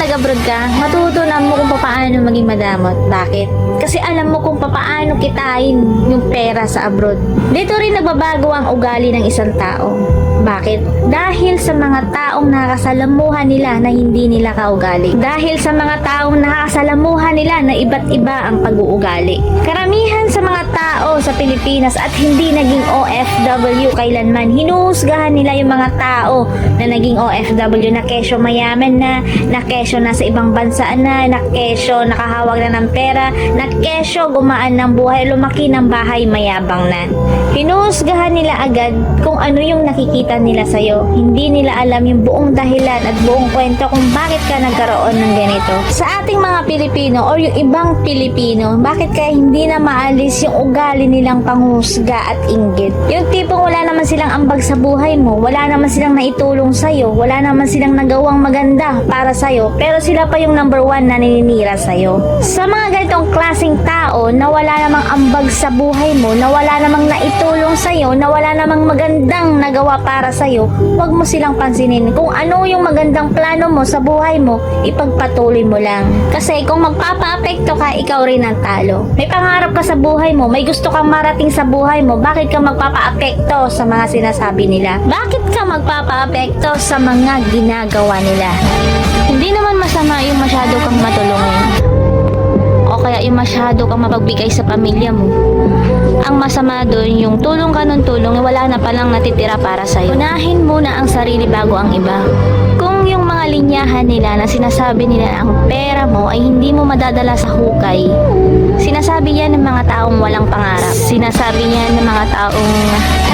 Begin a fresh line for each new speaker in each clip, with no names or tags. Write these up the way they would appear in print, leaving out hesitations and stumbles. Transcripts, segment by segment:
nag-abroad ka, matutunan mo kung paano maging madamot. Bakit? Kasi alam mo kung paano kitain yung pera sa abroad. Dito rin nagbabago ang ugali ng isang tao. Bakit? Dahil sa mga taong nakasalamuhan nila na hindi nila kaugali. Dahil sa mga taong nakasalamuhan nila na iba't iba ang pag-uugali. Karamihan sa mga tao sa Pilipinas at hindi naging OFW kailanman, hinuhusgahan nila yung mga tao na naging OFW na kesyo mayaman na kesyo nasa ibang bansa na kesyo nakahawag na ng pera, na kesyo gumaan ng buhay, lumaki ng bahay, mayabang na. Hinuhusgahan nila agad kung ano yung nakikita nila sa'yo. Hindi nila alam yung buong dahilan at buong kwento kung bakit ka nagkaroon ng ganito. Sa ating mga Pilipino or yung ibang Pilipino, bakit kaya hindi na maalis yung ugali nilang panghusga at inggit? Yung tipong wala naman silang ambag sa buhay mo, wala naman silang naitulong sa'yo, wala naman silang nagawang maganda para sa'yo, pero sila pa yung number one na naninira sa'yo. Sa mga ganitong klaseng tao na wala namang ambag sa buhay mo, na wala namang naitulong sa'yo, na wala namang magandang nagawa para sa'yo, huwag mo silang pansinin. Kung ano yung magandang plano mo sa buhay mo, ipagpatuloy mo lang. Kasi kung magpapa-apekto ka, ikaw rin ang talo. May pangarap ka sa buhay mo, may gusto kang marating sa buhay mo, bakit ka magpapa-apekto sa mga sinasabi nila? Bakit ka magpapa-apekto sa mga ginagawa nila? Hindi naman masama yung masyado kang matulungin, o kaya yung masyado kang mapagbigay sa pamilya mo. Ang masama doon, yung tulong ka ng tulong, wala na palang natitira para sa'yo. Unahin muna ang sarili bago ang iba. Kung yung mga linyahan nila na sinasabi nila ang pera mo ay hindi mo madadala sa hukay, sinasabi yan ng mga taong walang pangarap. Sinasabi yan ng mga taong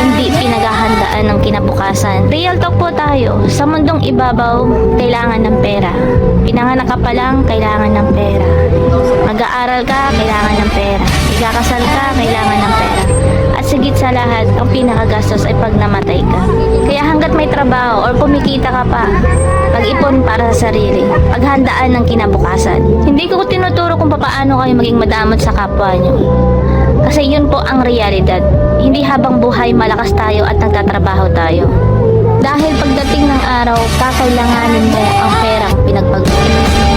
hindi pinaghahandaan ng kinabukasan. Real talk po tayo. Sa mundong ibabaw, kailangan ng pera. Pinanganak ka pa lang, kailangan ng pera. Mag-aaral ka, kailangan ng pera. Ikakasal ka, kailangan ng pera. At sigit sa lahat, ang pinakagastos ay pag namatay ka. Kaya hanggat may trabaho or kumikita ka pa, pag-ipon para sa sarili, paghandaan ng kinabukasan. Hindi ko tinuturo kung paano kayo maging madamot sa kapwa nyo. Kasi yun po ang realidad. Hindi habang buhay malakas tayo at nagtatrabaho tayo. Dahil pagdating ng araw, kakailanganin mo ang perang pinagpagpunan.